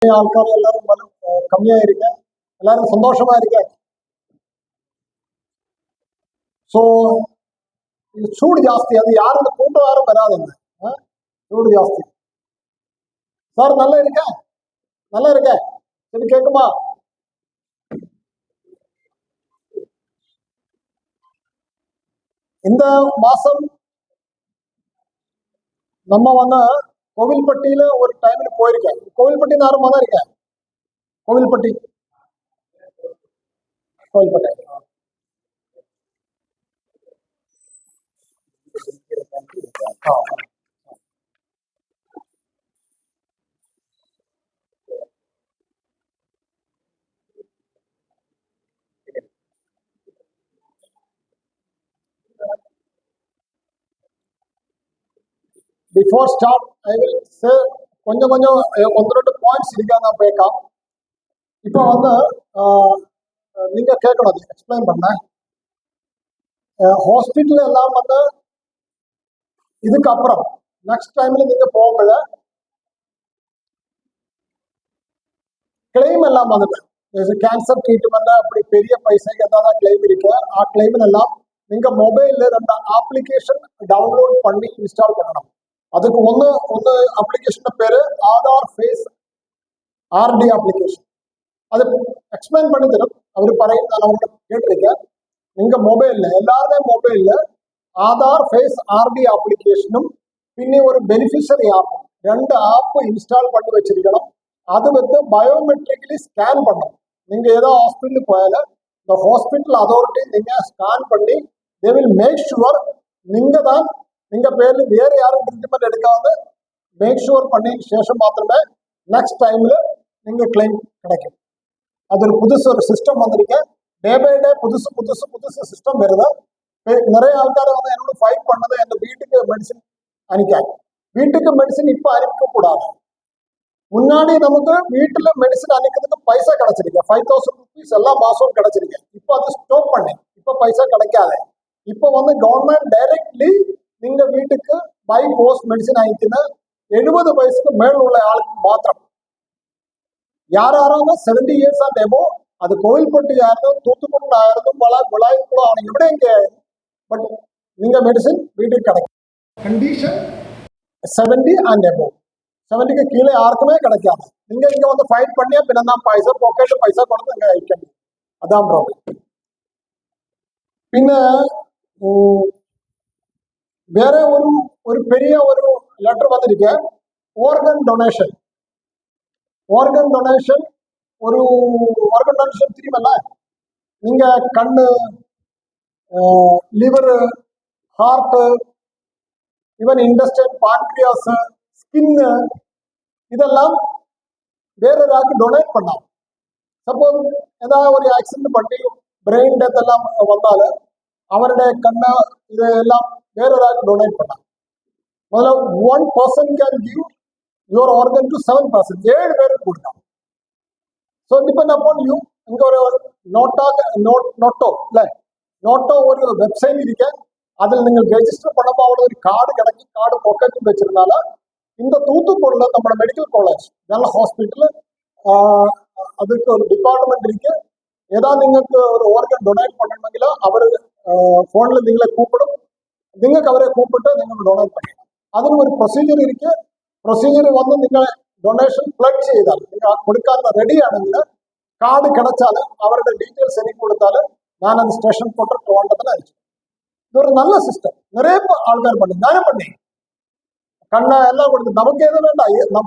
ആൾക്കാർ എല്ലാവരും കമ്മിയായിരിക്കാം, എല്ലാവരും സന്തോഷമായിരിക്കാം. ಸೊ ಚೂಡು ಜಾಸ್ತಿ, ಅದು ಯಾರನ್ನು கூட்டம் வராதுங்க, சூடு ஜாஸ்தி. சார் நல்லா இருக்க, நல்லா இருக்க, சரி கேட்குமா? இந்த மாசம் நம்ம கோவில்பட்டியில ஒரு டைம்ல போயிருக்கேன். கோவில்பட்டி நேரமா தான் இருக்கேன். Kovilpatti Kovilpatti Before start, I will say கொஞ்சம் ஒன்று ரெண்டு பாயிண்ட்ஸ் இருக்காங்க பேക്കാം. இப்போ நீங்க கேட்கணும், அது எக்ஸ்பிளைன் பண்ண. ஹாஸ்பிட்டல் எல்லாம் இதுக்கப்புறம் நெக்ஸ்ட் டைம்ல நீங்க போகல, கிளைம் எல்லாம் கேன்சர் ட்ரீட்மெண்ட் அப்படி பெரிய பைசாக்கு ஏதாவது கிளைம் இருக்கு. ஆ கிளைம் எல்லாம் நீங்க மொபைல்ல 2 அப்ளிகேஷன் டவுன்லோட் பண்ணி இன்ஸ்டால் பண்ணணும். அதுக்கு ஒன்று அப்ளிகேஷன் பேரு ஆதார் ஃபேஸ் ஆர்டி அப்ளிகேஷன். அது எக்ஸ்பிளைன் பண்ணி தரும் அவர் പറയും. நான் உங்களுக்கு கேட்டிருக்கேன். நீங்க மொபைல்ல எல்லாருமே மொபைல்ல ஆதார் ஃபேஸ் ஆர்டி அப்ளிகேஷனும் പിന്നെ ஒரு பெனிஃபிஷரி ஆப்பும் 2 ஆப் இன்ஸ்டால் பண்ணி வச்சிருக்கணும். அது பயோமெட்ரிக்கலி ஸ்கேன் பண்ணணும். நீங்க ஏதோ ஹாஸ்பிட்டலுக்கு போயால இந்த ஹாஸ்பிட்டல் அதாரிட்டி நீங்க ஸ்கேன் பண்ணி தே வில் மேக் ஷுவர் நீங்க பேர்ல வேற யாரும் ட்ரீட்மெண்ட் எடுக்காத மேக் ஷுவர் பண்ணி சேஷம் மாத்திரமே நெக்ஸ்ட் டைம்ல நீங்க கிளைம் கிடைக்கும். அது ஒரு சிஸ்டம் வந்திருக்கேன். டே பை டே புதுசு சிஸ்டம் வருது. நிறைய ஆൾക്കാർ என்னோட ஃபைட் பண்ணது என் வீட்டுக்கு மெடிசின் அனுக்காங்க. வீட்டுக்கு மெடிசின் இப்ப அனுப்ப கூடாது. முன்னாடி நமக்கு வீட்டுல மெடிசின் அனுக்கிறதுக்கு பைசா கிடைச்சிருக்கு. 5000 rupees எல்லா மாசமும் கிடைச்சிருக்கு. இப்போ அது ஸ்டாப் பண்ணி இப்ப பைசா கிடைக்காது. இப்போ கவர்மெண்ட் டைரக்ட்லி நீங்க வீட்டுக்கு பை போஸ்ட் மெடிசின் அனுப்பினா 70 வயசுக்கு மேல் உள்ள ஆளுக்கு மாத்திரம். யாராரும் 70 years and above, அது கோவில்பட்டி ஆயிருந்தும் தூத்துக்குடி ஆயிருந்தும் விளாய்க்குளம் அவனை எവിടെ இங்கே, பட் நீங்க மெடிசின் வீட்டுக்கு கிடைக்கும். Condition 70 and above. 70க்கு கீழே யாருக்குமே கிடைக்காது. நீங்க இங்க ஃபைட் பண்ணியா பின்னா பைசா பாக்கெட் பைசா கொடுத்து இங்க அழிக்கணும். அதான் ப்ராப்ளம். பின்ன வேற ஒரு பெரிய ஒரு லெட்டர் வந்திருக்கு. ஆர்கன் டொனேஷன் ஒரு ஆர்கன் டொனேஷன் தெரியுமல்ல. நீங்க கண்ணு, liver, heart, even industrial, pancreas, ஸ்கின்னு இதெல்லாம் வேற ஏதாவது டொனேட் பண்ணலாம். சப்போஸ் ஏதாவது ஒரு ஆக்சிடென்ட் பண்ணி பிரெயின் டெத் எல்லாம் வந்தாலும் அவருடைய கண்ணை இதெல்லாம் வேற ஏதாவது டொனேட் பண்ணலாம். முதல்ல 1 person can give your organ to 7 person. 7 பேருக்கு கொடுக்கலாம். So depend upon you. இங்க ஒரு நோட்டோ ஒரு வெப்சைட் இருக்கு. அதில் நீங்கள் ரெஜிஸ்டர் பண்ணப்போ அவரோட ஒரு கார்டு கிடைக்கும். கார்டு பாக்கெட் வச்சிருந்தால இந்த தூத்துக்குடியில நம்ம மெடிக்கல் காலேஜ் நல்ல ஹாஸ்பிட்டல் அதுக்கு ஒரு டிபார்ட்மெண்ட் இருக்கு. ஏதாவது നിങ്ങൾക്ക് ஒரு ஆர்கன் டொனேட் பண்ணணுமெങ്കിൽ அவர் ഫോണിൽ നിങ്ങളെ കൂപ്പിടും. നിങ്ങൾക്ക് അവരെ കൂപ്പിട്ട് നിങ്ങൾ ഡൊണേറ്റ് ചെയ്യണം. അതിന് ഒരു പ്രൊസീജിയർ ഇരിക്കും. പ്രൊസീജിയർ നിങ്ങൾ ഡൊണേഷൻ പ്ലഡ് ചെയ്താൽ നിങ്ങൾ കൊടുക്കാൻ റെഡിയാണെങ്കിൽ കാർഡ് കിടച്ചാൽ അവരുടെ ഡീറ്റെയിൽസ് എനിക്ക് കൊടുത്താൽ ഞാനത് സ്റ്റേഷൻ പോട്ട് ട്രിവാൻഡ്രത്തിന് അയച്ചു. ഇതൊരു നല്ല സിസ്റ്റം. നിറയെ ആൾക്കാർ പണി, ഞാനും പണി കണ്ണ് എല്ലാം കൊടുത്തു. നമുക്ക് ഏത് വേണ്ട,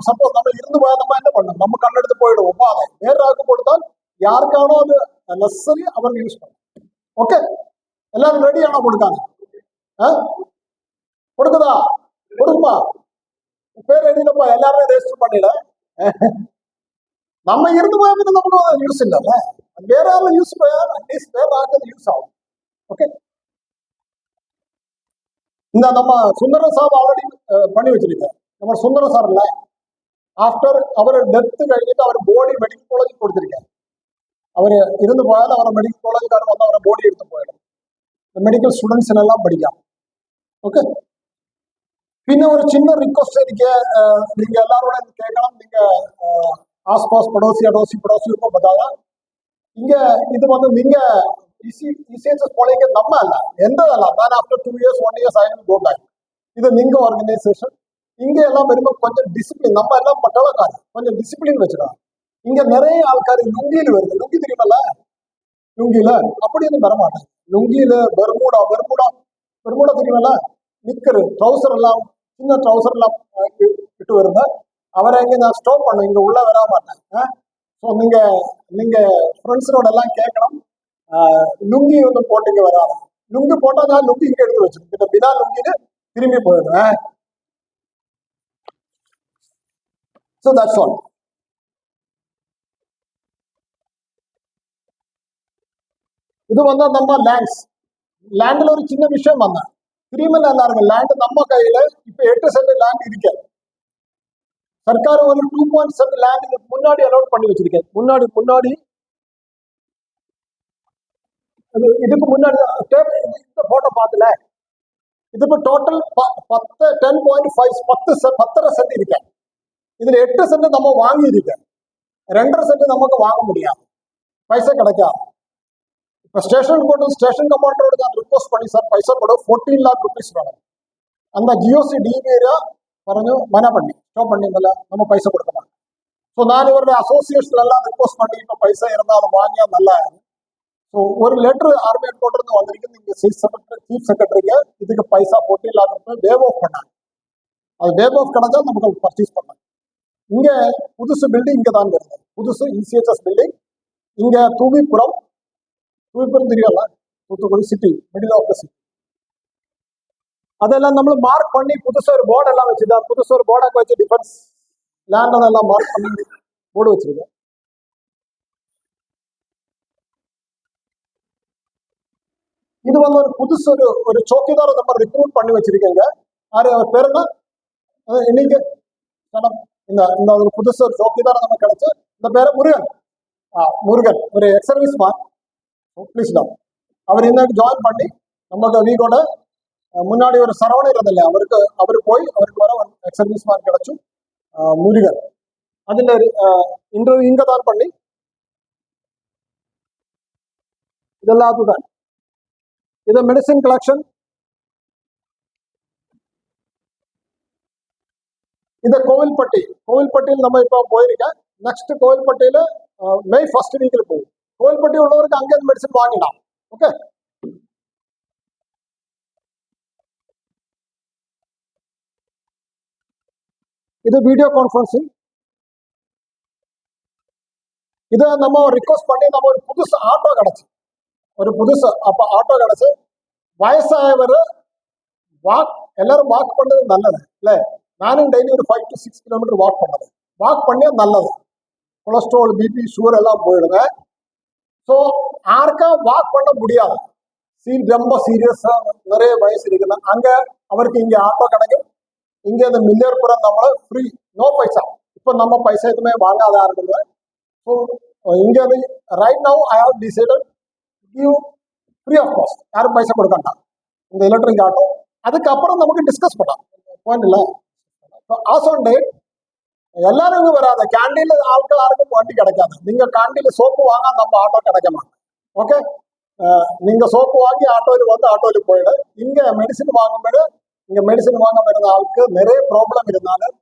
സപ്പോസ് നമ്മൾ ഇരുന്ന് പോയാൽ നമ്മൾ തന്നെ പണം നമ്മൾ കണ്ണെടുത്ത് പോയിടും. ഒപ്പാതെ വേറൊരാൾക്ക് കൊടുത്താൽ யாருக்கானோ அது நெசசரி அவர் யூஸ் பண்ணும். ஓகே, எல்லாரும் ரெடியானோ கொடுக்காங்க? கொடுக்குதா? கொடுக்குமா? பேர் எழுதினப்பா எல்லாருமே ரெஜிஸ்டர் பண்ணிட. நம்ம இருந்து போய் நமக்கு யூஸ் இல்லைல்ல. வேற யாரும் யூஸ் போயா அட்லீஸ்ட் வேற ஆக்கிறது யூஸ் ஆகும். ஓகே, இந்த நம்ம சுந்தரம் சார் ஆல்ரெடி பண்ணி வச்சிருக்கேன். நம்ம சுந்தரம் சார் இல்ல, ஆஃப்டர் அவர் டெத்து കഴിഞ്ഞിട്ട് அவர் ബോഡി മെഡിക്കൽ കോളേജിൽ കൊടുത്തിരിക്കാൻ. அவரு இருந்து போயாலும் அவரை மெடிக்கல் காலேஜுக்காரர் அவரை போடி எடுத்து போயிடும். மெடிக்கல் ஸ்டூடெண்ட்ஸ் எல்லாம் படிக்கலாம். ஓகே, பின்ன ஒரு சின்ன ரிக்வஸ்ட் இருக்கு. நீங்க எல்லாரோட கேட்கலாம். நீங்க आसपास पड़ोसी अड़ोसी पड़ोसियों को बताया இங்க இது வந்து நீங்க இசிஎச்எஸ் போலீங்க நம்ம அல்ல எந்ததல்ல நான் after 2 years 1 years I will go back இது நீங்க ஆர்கனைசேஷன் இங்க எல்லாம் வரும்போது கொஞ்சம் டிசிப்ளின் நம்ம எல்லாம் பட்டாளக்காரர் கொஞ்சம் டிசிப்ளின் வச்சுக்கலாம் இங்க நிறைய ஆள்கார் லுங்கியில வருது லுங்கி தெரியுமல்ல லுங்கியில அப்படி ஒன்றும் வர மாட்டாங்க லுங்கியில பெர்முடா பெர்முடா பெர்முடா தெரியுமல்ல நிக்கரு ட்ரௌசர் எல்லாம் சின்ன ட்ரௌசர் எல்லாம் விட்டு வருங்க அவரை இங்க நான் ஸ்டாப் பண்ணும் இங்க உள்ள வர மாட்டேன் ஸோ நீங்க நீங்க ஃப்ரெண்ட்ஸோட எல்லாம் கேட்கணும் லுங்கி ஒன்று போட்டுங்க வராது லுங்கி போட்டா நான் லுங்கி இங்க எடுத்து வச்சிருக்கேன் இந்த பினா லுங்கின்னு திரும்பி போயிடுவேன் ஸோ தட்ஸ் ஆல் இது வந்து நம்ம லேண்ட்ல ஒரு சின்ன விஷயம் வந்தேன் கிரிமினல் எல்லாருங்க லேண்ட் நம்ம கையில இப்ப 8 சென்ட் லேண்ட் இருக்கு சர்க்கார் ஒரு 2.7 லேண்ட் முன்னாடி அலோட் பண்ணி வச்சிருக்கேன் முன்னாடி முன்னாடி இதுக்கு முன்னாடி இந்த போட்டோ பார்த்துல இது இப்போ டோட்டல் 10.5 சென்ட் இருக்கேன் இதுல 8 சென்ட் நம்ம வாங்கி இருக்கேன் 2.5 சென்ட் நமக்கு வாங்க முடியாது பைசா கிடைக்காது இப்போ ஸ்டேஷன் போட்டு ஸ்டேஷன் கமாண்டரோட நான் ரிக்வஸ்ட் பண்ணி சார் பைசா கூட 14 lakh rupees வேணும் அந்த ஜியோசி டிவிஏரியா പറഞ്ഞു മന பண்ணி ஸ்டாப் பண்ணிங்கல்ல நம்ம பைசா கொடுக்க மாட்டோம் ஸோ நான் இவருடைய அசோசியேஷன்ல எல்லாம் ரிக்வஸ்ட் பண்ணி இப்போ பைசா இருந்தாலும் வாங்கியா நல்லா ஸோ ஒரு லெட்டர் ஆர்மி ஹெட் குவார்டர் இருந்து வந்திருக்கு நீங்க சீஃப் செக்ரட்டரிக்கு இதுக்கு பைசா 14 lakh rupees வேவ் ஆஃப் பண்ணாங்க அது வேவ் ஆஃப் கிடைச்சா நமக்கு பர்ச்சேஸ் பண்ணலாம் இங்க புதுசு பில்டிங் இங்க தான் வருது புதுசு இசிஎச்எஸ் பில்டிங் இங்க தூவிபுரம் தெரியும்ல Thoothukudi city middle of the city அதெல்லாம் நம்ம மார்க் பண்ணி புதுசா ஒரு போர்டு எல்லாம் வச்சுதான் புதுசா ஒரு போர்டாக்க வச்சு டிஃபென்ஸ் லேண்ட் அதெல்லாம் மார்க் பண்ணி போர்டு வச்சிருக்கேன் இது வந்து ஒரு புதுசு ஒரு சோக்கிதார நம்ம ரிக்ரூட் பண்ணி வச்சிருக்கேங்க யாரு அவர் பேர் என்ன இன்னைக்கு இந்த இந்த ஒரு புதுசு ஒரு சோக்கிதார நம்ம கிடைச்சு இந்த பேரு முருகன் முருகன் ஒரு எக்ஸ் சர்வீஸ் மேன் ப்ளீஸ் தான் அவர் இன்னைக்கு ஜாயின் பண்ணி நமக்கு வீக்கோட முன்னாடி ஒரு சரவணை இருந்தல்ல அவரு போய் அவருக்கு வர ஒரு எக்ஸ் சர்வீஸ் மேன் கிடைச்சும் முருகன் அதுல இன்டர்வியூ இங்க தான் பண்ணி இதெல்லாம் தான் இது மெடிசின் கலெக்ஷன் இது கோவில்பட்டியில் நம்ம இப்போ போயிருக்கேன் நெக்ஸ்ட் கோவில்பட்டியில மே 1st வீக்கில் போகும் கோவில்பட்டி உள்ளவருக்கு அங்கே மெடிசன் வாங்கிடலாம் ஓகே இது வீடியோ கான்ஃபரன்சிங் இதை நம்ம ரிக்வஸ்ட் பண்ணி நம்ம ஒரு புதுசு ஆட்டோ கிடைச்சு ஒரு புதுசு அப்போ ஆட்டோ கிடைச்சு வயசாயவர் எல்லாரும் வாக் பண்ணது நல்லது இல்லை நானும் டெய்லி ஒரு 5 to 6 kilometer வாக் பண்ணது வாக் பண்ணியா நல்லது கொலஸ்ட்ரால் பிபி சுகர் எல்லாம் போயிடுங்க ஸோ யாருக்கா வாக் பண்ண முடியாது ரொம்ப சீரியஸா நிறைய வயசு இருக்குன்னா அங்க அவருக்கு இங்க ஆட்டோ கிடைக்கும் இங்க இந்த மில்லியர்புரம் நம்மள ஃப்ரீ நோ பைசா இப்போ நம்ம பைசா எதுவுமே வாங்காத இருக்குது ஸோ இங்க right now I have decided give free of cost யாரும் பைசா கொடுக்கண்டாம் இந்த எலக்ட்ரிக் ஆட்டோ அதுக்கப்புறம் நமக்கு டிஸ்கஸ் பண்ணலாம் பாயிண்ட் இல்லை ஆஸ் ஆன் டேட் எல்லாரும் இங்க வராது கேண்டீன்ல ஆட்கள் யாருக்கும் வண்டி கிடைக்காது நீங்க கேண்டீன்ல சோப்பு வாங்க நம்ம ஆட்டோ கிடைக்க மாட்டோம் ஓகே நீங்க சோப்பு வாங்கி ஆட்டோவில் வந்து ஆட்டோவில் போயிடு இங்க மெடிசின் வாங்கும்போது இங்க மெடிசின் வாங்க வருന്ന ஆளுக்கு நிறைய ப்ராப்ளம் இருந்தாலும்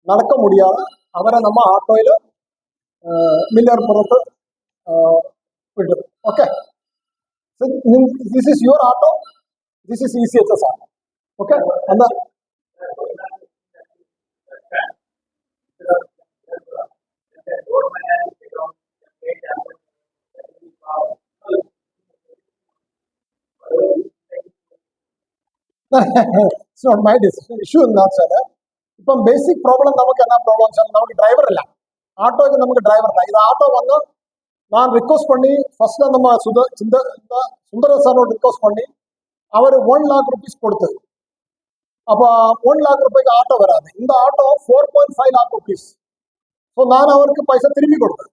நடக்க முடியாது அவரை நம்ம ஆட்டோயில் மில்லியர்புரத்து விட்டு okay this is your auto this is ECHS auto okay அந்த It's not my decision. Issue not sir. இப்போ பேசிக் ப்ராப்ளம் நமக்கு என்ன ப்ராப்ளம் சார் நமக்கு டிரைவர் இல்லை ஆட்டோக்கு நமக்கு டிரைவர் இல்லை இது ஆட்டோ வந்து நான் ரிக்வஸ்ட் பண்ணி ஃபர்ஸ்ட் நம்ம சுந்தர சாரோட ரிக்வஸ்ட் பண்ணி அவர் 1 lakh rupees கொடுத்து அப்போ 1 lakh rupees ஆட்டோ வராது இந்த ஆட்டோ 4.5 lakh rupees ஸோ நான் அவருக்கு பைசா திரும்பி கொடுத்தேன்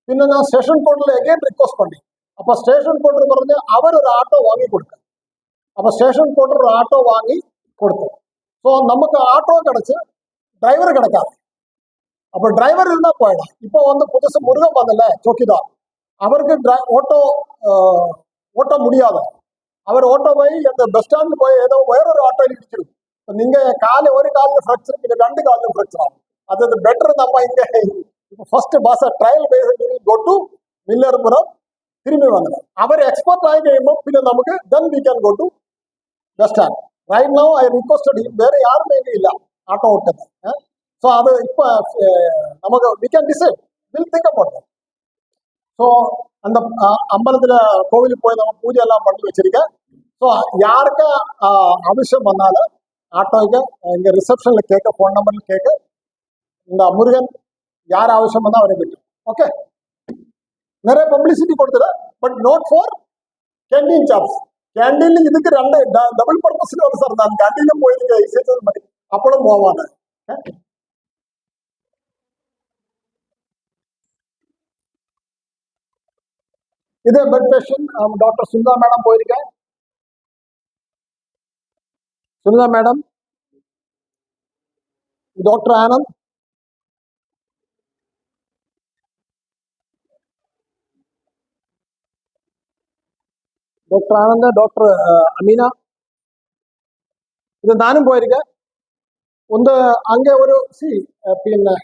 பின்ன நான் ஸ்டேஷன் கோர்ட்டில் எகைன் ரிக்வஸ்ட் பண்ணி அப்போ ஸ்டேஷன் கோர்ட்டில் പറഞ്ഞ് அவர் ஒரு ஆட்டோ வாங்கி கொடுத்தேன் அப்போ ஸ்டேஷன் கோர்ட்டர் ஒரு ஆட்டோ வாங்கி கொடுத்தேன் ஸோ நமக்கு ஆட்டோ கிடைச்சு டிரைவர் கிடைக்காது அப்போ டிரைவர் இருந்தா போயிடும். இப்போ வந்து புதுசு முருகன் வந்தல சோக்கிதார், அவருக்கு ஓட்ட முடியாத, அவர் ஓட்ட போய் அந்த பஸ் ஸ்டாண்ட் போய் ஏதோ வேறொரு ஆட்டோ இடிச்சிடும். நீங்க ஒரு காலில் ஃப்ராக்சர், நீங்க 2 காலிலும் ஃப்ராக்சர் ஆகும். அது பெட்டர். நம்ம இங்க first bus trial base go to Millerpuram, திரும்பி வந்தோம். அவர் எக்ஸ்பர்ட் ஆகி കഴിയുമ്പോൾ പിന്നെ നമുക്ക് then we can go to bus stand. Right now I requested him, வேற யாருமே இல்ல ஆட்டோ ஓட்டது. ஸோ அது இப்போ நமக்கு we can decide, we'll think about that. So அந்த அம்பலத்துல கோவிலுக்கு போய் நம்ம பூஜை எல்லாம் பண்ணி வச்சிருக்கேன். ஸோ யாருக்கு அவசியம் வந்தாலும் ஆட்டோக்கு இங்க ரிசப்ஷன்ல கேட்க, ஃபோன் நம்பர்ல கேட்க, இந்த முருகன் யார் அவசியம் வந்தா அவரை விட்டு. ஓகே, நிறைய பப்ளிசிட்டி கொடுத்துட, but not for canteen shops. கேண்டீன்ல இதுக்கு 2 டபுள் பர்பஸ்ல வரும் சார். நான் கேண்டீன்ல போயிருக்கேன், அப்பளும் போவாங்க. இதே bed patient doctor Sundha madam போயிருக்கேன். Sundha madam, doctor Anand, doctor Anand, doctor Ameena, ഇത് ഞാനും പോയിരിക്കാം. ഒന്ന് അങ്ങേ ഒരു പിന്നെ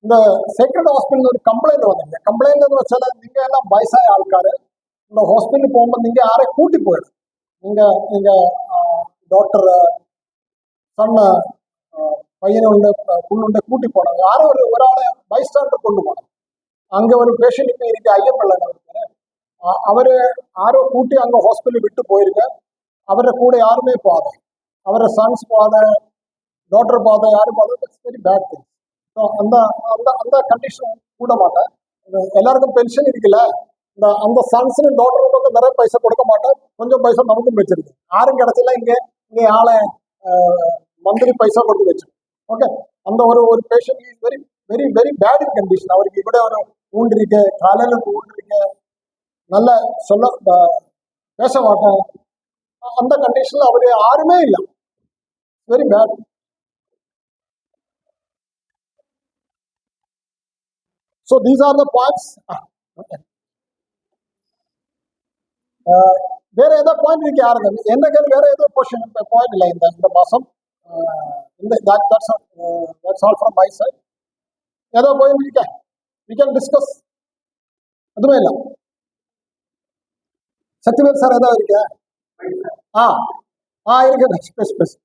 இந்த சேக்ரட் ஹாஸ்பிட்டல் ஒரு கம்ப்ளைண்ட் வந்தீங்க. கம்ப்ளைண்ட் வச்சால நீங்க எல்லாம் வயசாய ஆள்காரு இந்த ஹாஸ்பிட்டல் போகும்போது நீங்க யாரை கூட்டி போயிடும். நீங்க டாக்டர் சன் பையனுண்டு புள்ளுண்ட கூட்டி போனாங்க. யாரோ ஒராளை பைஸ்டாண்டர் கொண்டு போனாங்க. அங்க ஒரு பேஷண்ட் இப்ப இருக்கு, ஐயப்பள்ளன் அவருக்கு. அவரு யாரோ கூட்டி அங்க ஹாஸ்பிட்டல் விட்டு போயிருக்க. அவரை கூட யாருமே போகாத, அவரை சன்ஸ் போகாத, டாக்டர் போகாத, யாரும் போகாத. It's very bad thing. So அந்த அந்த அந்த கண்டிஷன் கூட மாட்டேன். எல்லாருக்கும் பென்ஷன் இருக்குல்ல, அந்த சன்ஸும் டாக்டருக்கு நிறைய பைசா கொடுக்க மாட்டேன். கொஞ்சம் பைசா நமக்கும் வச்சிருக்கு. யாரும் கிடைச்சல இங்க ஆளை மந்த்லி பைசா கொடுத்து வச்சு. ஓகே, அந்த ஒரு patient is very very very bad in condition. அவருக்கு ഇവിടെ ஒரு ஊண்டு இருக்கு, காலையில ஊண்டு இருக்கு, நல்ல சொல்ல பேச மாட்டேன். அந்த கண்டிஷன்ல அவரு யாருமே இல்லை. Very bad. So these are the points. வேற ஏதோ பாயிண்ட் இருக்கு யாருக்கு? என்ன கேள்வி? வேற ஏதோ கொஸ்டின் பாயிண்ட் இல்லை இந்த மாசம். That's all from my side. ஏதோ பாயிண்ட் இருக்கா? We can discuss. எதுவுமே இல்லை. சத்யவேல் சார் ஏதோ இருக்கா? இருக்கு. ஸ்பேஸ்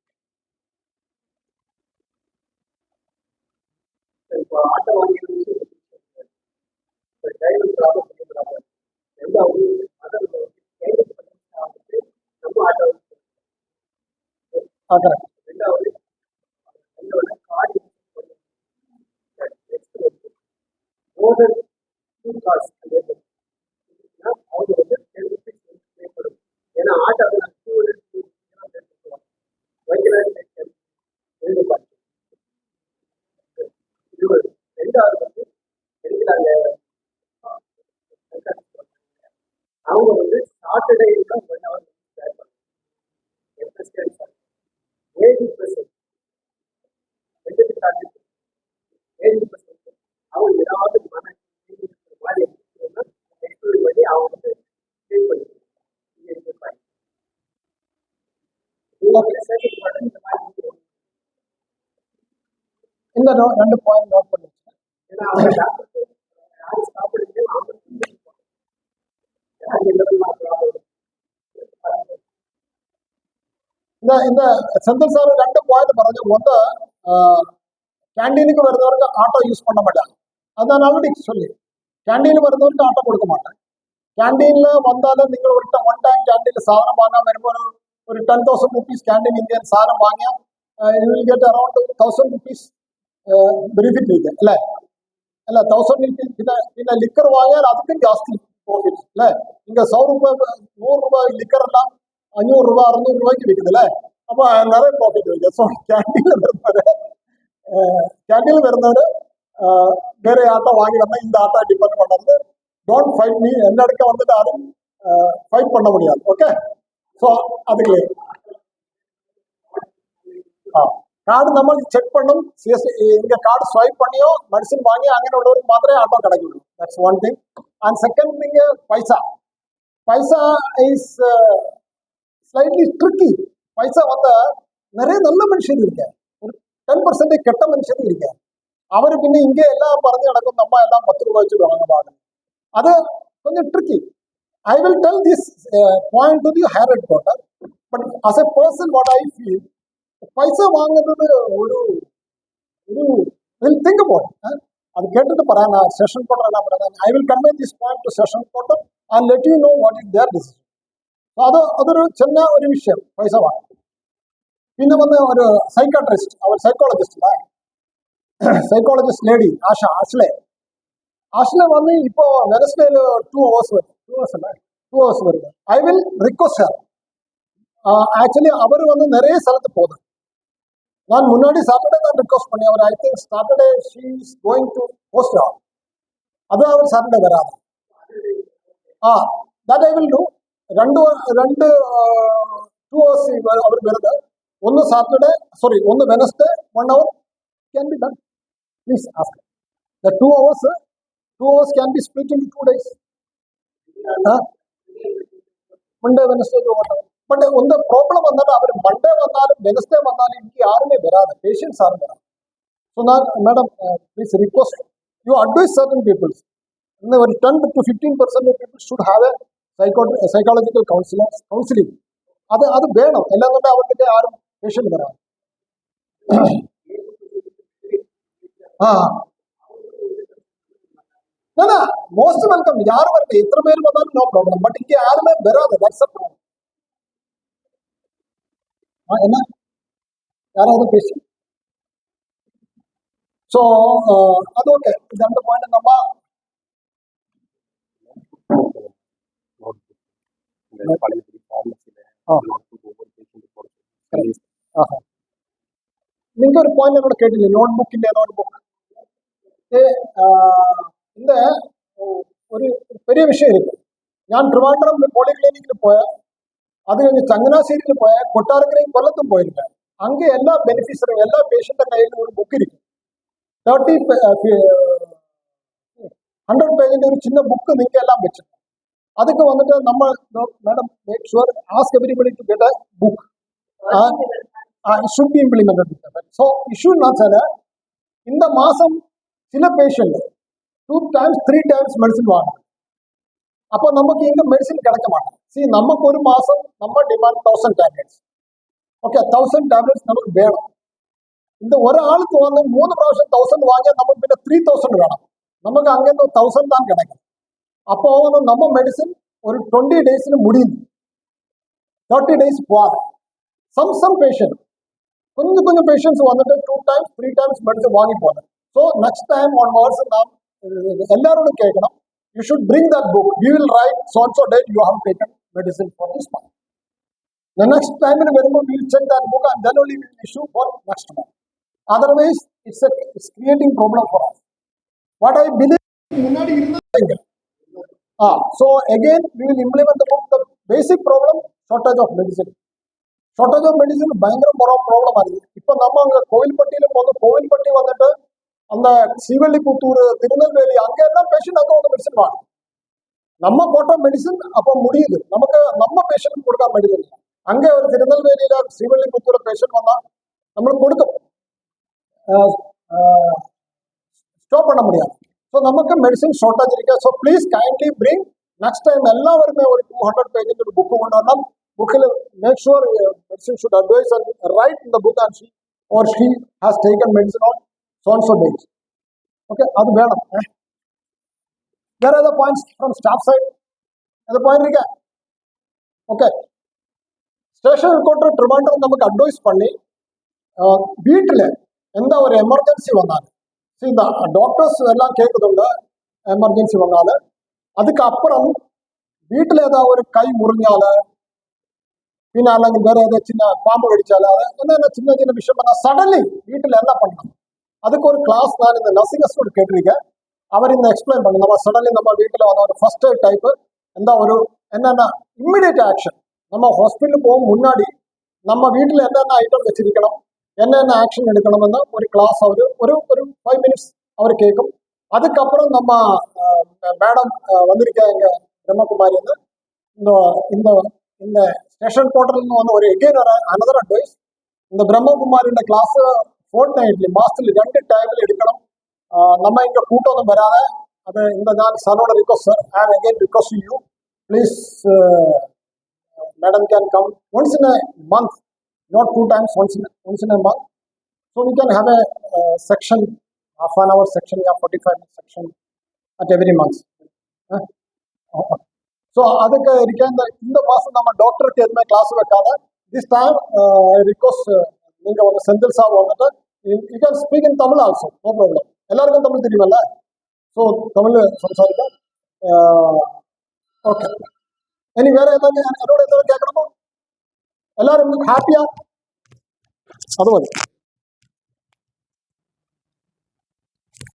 இந்த 2 பாயிண்ட் நோட் பண்ணி இந்த செந்தில் சார் 2 பாயிண்ட் പറഞ്ഞു. ഒന്ന്, கேண்டீனுக்கு வருന്നവർക്ക് ஆட்டோ யூஸ் பண்ண மாட்டாங்க. அதான் ஆல்ரெடி சொல்லி, கேண்டீன் வருന്നവർക്ക് ஆட்டோ கொடுக்க மாட்டாங்க. கேண்டீன்ல வந்தாலும் നിങ്ങൾ ഒരു വൺ ടൈം கேண்டீன்ல സാധനം വാങ്ങാൻ വരുമ്പോൾ ഒരു 10,000 rupees கேண்டீன் ഇന്ത്യൻ സാധനം വാങ്ങിയാൽ you will get around 1,000 rupees benefit ഇല്ല അല്ലേ? അല്ല 1,000 rupees. പിന്നെ ലിക്കർ വാങ്ങിയാൽ அதுக்கும் ஜாஸ்தி ப்ராஃபிட் അല്ലേ? இங்க 100 ரூபாய் 100 ரூபாய் லிக்கர் எல்லாம் 500 ரூபாய் 600 ரூபாய்க்கு விற்குது അല്ലേ? அப்போ நிறைய ப்ராஃபிட் இருக்கு. ஸோ கேண்டீன்ல വരുന്നവര് வேற ஆட்டோ வாங்கி வந்தா இந்த ஆட்டோ டிபெண்ட் பண்ணது. Don't fight me. என்ன இடக்க வந்துட்டு யாரும் ஃபைட் பண்ண முடியாது. ஓகே, ஸோ அதுக்கு கார்டு நம்ம செக் பண்ணும் இங்க கார்டு ஸ்வைப் பண்ணியோ மெடிசின் வாங்கி അങ്ങനെ ഉള്ളവർക്ക് മാത്രമേ ആട്ടോ கிடைக்குള്ളൂ. That's one thing. And second thing, പൈസ ഈസ് സ്ലൈറ്റ്ലി ട്രിക്കി. പൈസ വന്ന് நிறைய நல்ல മനുഷ്യർ ഇരിക്കുക, ഒരു 10% കെട്ട മനുഷ്യർ ഇരിക്കുക. അവർ പിന്നെ ഇങ്ങ എല്ലാം പറഞ്ഞു നടക്കും, നമ്മ എല്ലാം 10 രൂപ വെച്ച് തുടങ്ങാൻ പാടില്ല. അത് கொஞ்சம் tricky. I will tell this point to the higher headquarter, but as a person what I feel, പൈസ വാങ്ങുന്നത് ഒരു വിൽ തിങ്ക് അബൌട്ട്. അത് കേട്ടിട്ട് പറയാൻ സെഷൻ കോർട്ടർ എന്നാ പറയുന്നത്. I will convey this point to session കോർട്ടർ and let you know what is their decision. അതൊരു ചെറിയ ഒരു വിഷയം, പൈസ വാങ്ങും. പിന്നെ വന്ന് ഒരു സൈക്കാട്രിസ്റ്റ്, അവർ സൈക്കോളജിസ്റ്റ് ലേഡി ആഷ്ലെ വന്ന് ഇപ്പോ വെനസ്ഡേയിൽ 2 hours വരും. I will request her. Actually அவர் வந்து நிறைய സ്ഥലത്ത് പോകുന്നത്. நான் முன்னாடி சாட்டர்டே தான் ரிக்வஸ்ட் பண்ணி, அவர் I think Saturday she is going to post on. அது அவர் சாட்டர்டே வராது. That I will do. രണ്ട് 2 hours അവർ വരുന്നത്. ഒന്ന് സാറ്റർഡേ, സോറി, ഒന്ന് Wednesday 1 hour can be done. Please ask. The 2 hours can be split into 2 days. Monday, Wednesday, whatever. But the problem is that Monday and Wednesday and patients are there. So now, madam, please request, you advise certain people. 10 to 15% of people should have a psychological counseling. That's bad. Patient no, most welcome. No problem. But that's a problem. ಯಾರಾದ್ರೂ patient. So ಅದು okay. ಇದೊಂದು point ನಮ್ಮ നിങ്ങളുടെ ഒരു point എന്നോട് കേട്ടില്ലേ, നോട്ട്ബുക്കിന്റെ இந்த ஒரு பெரிய விஷயம் இருக்கு. ഞാൻ ട്രിവാൻഡ്രം പോളിക്ലിനിക്കിൽ പോയ, அது കഴിഞ്ഞ് ചങ്ങനാശ്ശേരിയിൽ പോയ, കൊട്ടാരക്കരയും കൊല്ലത്തും പോயிருக்கேன். அங்கே எல்லா பெனிஃபிஷரும் எல்லா பேஷண்ட கையிலும் ஒரு புக் இருக்கு. 100 பேஜிന്റെ ഒരു ചിന്ന ബുക്ക് നിങ്ങൾക്ക് എല്ലാം വെച്ചിട്ടുണ്ട്. അതൊക്കെ വന്നിട്ട് നമ്മൾ madam make sure ask everybody to get a book. Should be implemented. So issue എന്ന് വെച്ചാൽ இந்த മാസം ചില പേഷ്യന്റ് 2 times 3 times മെഡിസിൻ വാങ്ങും. അപ്പോൾ നമുക്ക് ഇന്ന് മെഡിസിൻ കിടക്ക മാട്ടാം. നമുക്ക് ഒരു മാസം നമ്മൾ ഡിമാൻഡ് 1000 ടാബ്ലറ്റ്സ്. ഓക്കെ, 1000 ടാബ്ലറ്റ്സ് നമുക്ക് വേണം. ഇത് ഒരാൾക്ക് വന്ന് 3 പ്രാവശ്യം 1000 വാങ്ങിയാൽ നമുക്ക് പിന്നെ 3000 വേണം. നമുക്ക് അങ്ങനെ 1000 தான் கிடைக்கும். அப்போ நம்ம மெடிசின் ஒரு 20 டேஸ்ல முடியுது, 30 days போகாது. some patient கொஞ்சம் பேஷண்ட்ஸ் வந்துட்டு 2 times 3 times மெடிசின் வாங்கி போகுது. ஸோ நெக்ஸ்ட் டைம் onwards நாம் எல்லாரோடும் கேட்கணும், you should bring that book. We will write so and so date you have taken medicine for this month. The next time in November we will check that book and then only we will issue for next month. Otherwise it's creating problem for us. What I believe முன்னாடி இருந்தது. So again we will implement the book. The basic problem, shortage of medicine. Shortage of medicine பயங்கர problem ஆகுது. இப்போ நம்ம அங்க கோவில்பட்டியில போதும், கோவில்பட்டி வந்துட்டு அந்த ஸ்ரீவல்லிபுத்தூர், திருநெல்வேலி அங்க எல்லாம் பேஷண்ட் அங்க வந்து மெடிசன் வாங்கும். நம்ம போட்ட மெடிசன் அப்போ முடியுது, நமக்கு நம்ம பேஷண்ட் கொடுக்க மெடிசன். அங்கே ஒரு திருநெல்வேலியில ஸ்ரீவல்லிபுத்தூர் பேஷண்ட் வந்தா நம்மளுக்கு கொடுக்க ஸ்டாப் பண்ண முடியாது. ஸோ நமக்கு மெடிசின் ஷார்ட்டேஜ் இருக்கு. So please kindly bring. Next time எல்லாருமே ஒரு 200 பேஜ் ஒரு புக்கு கொண்டு வரலாம். புக்கில் make sure medicine should advise and write in the book and she has taken medicine on so and so days. Okay, அது வேணும். There are the points from staff side. அந்த point இருக்கா? Okay, station கோர்ட்டர் Trivandrum நமக்கு advice பண்ணி வீட்டில் எந்த ஒரு emergency வந்தாலும், இந்த டாக்டர்ஸ் எல்லாம் கேட்குதுண்டு எமர்ஜென்சி வந்தாலும், அதுக்கப்புறம் வீட்டில் ஏதாவது ஒரு கை முறிஞ்சால, பின்ன അല്ലെങ്കിൽ வேற ஏதாவது சின்ன பாம்பு கடிச்சால, என்ன சின்ன விஷயம் பண்ணால் சடன்லி வீட்டில் என்ன பண்ணணும், அதுக்கு ஒரு கிளாஸ் நான் இந்த நர்சிங் அசிஸ்டன்ட் கேட்டிருக்கேன். அவர் இந்த எக்ஸ்பிளைன் பண்ணி நம்ம சடன்லி நம்ம வீட்டில் வந்த ஒரு ஃபர்ஸ்ட் எய்ட் டைப்பு எந்த ஒரு என்னென்ன இம்மிடியேட் ஆக்ஷன். நம்ம ஹாஸ்பிட்டல் போகும் முன்னாடி நம்ம வீட்டில் என்னென்ன ஐட்டம் வச்சிருக்கணும், என்ன ஆக்ஷன் எடுக்கணும்னு ஒரு கிளாஸ் அவர் ஒரு 5 minutes அவர் கேட்கும். அதுக்கப்புறம் நம்ம மேடம் வந்திருக்காங்க பிரம்மகுமாரி வந்து இந்த இந்த இந்த ஸ்டேஷன் போர்ட்டல்னு வந்து ஒரு எகெயின் அனதர் அட்வைஸ், இந்த பிரம்மகுமாரிയുടെ ക്ലാസ് ഫോർട്ട്നൈറ്റ്ലി മാസത്തിൽ 2 ടൈമിൽ എടുക്കണം. നമ്മ ഇങ്ങ കൂട്ടൊന്നും വരാതെ അത് இந்த ഞാൻ സാറിനോട് request sir, I am again request you please madam can come once in a month, not 2 times, once in a month, so we can have a section, half an hour section or 45 minute section at every month. So ಅದಕ್ಕೆ ಇರಿಕೆ இந்த மாசம் நம்ம டாக்டருக்கு எதுவுமே class வைக்காத this time I request நீங்க வந்து Senthil sir வந்துட்டு you can speak in Tamil also, no problem. எல்லாருக்கும் தமிழ் தெரியுமல்ல, ஸோ தமிழ் സംസാരിക്കാം. ஓகே, இனி வேற ஏதாவது என்னோட ஏதாவது கேட்கணுமோ? எல்லாரும் ஹாப்பியா? அது மതി.